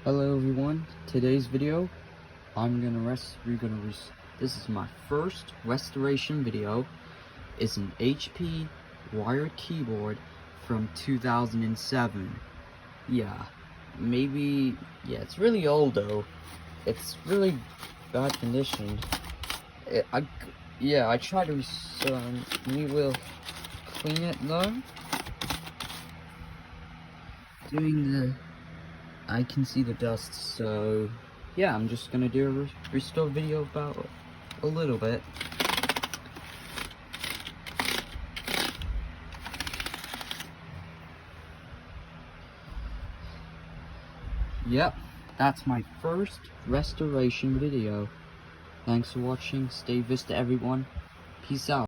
Hello everyone, today's video, this is my first restoration video. It's an HP wired keyboard from 2007. Yeah, it's really old though. It's really bad condition. I tried to, we will clean it though. I can see the dust, so yeah, I'm just gonna do a restore video about a little bit. Yep, that's my first restoration video. Thanks for watching. Stay Vista, everyone. Peace out.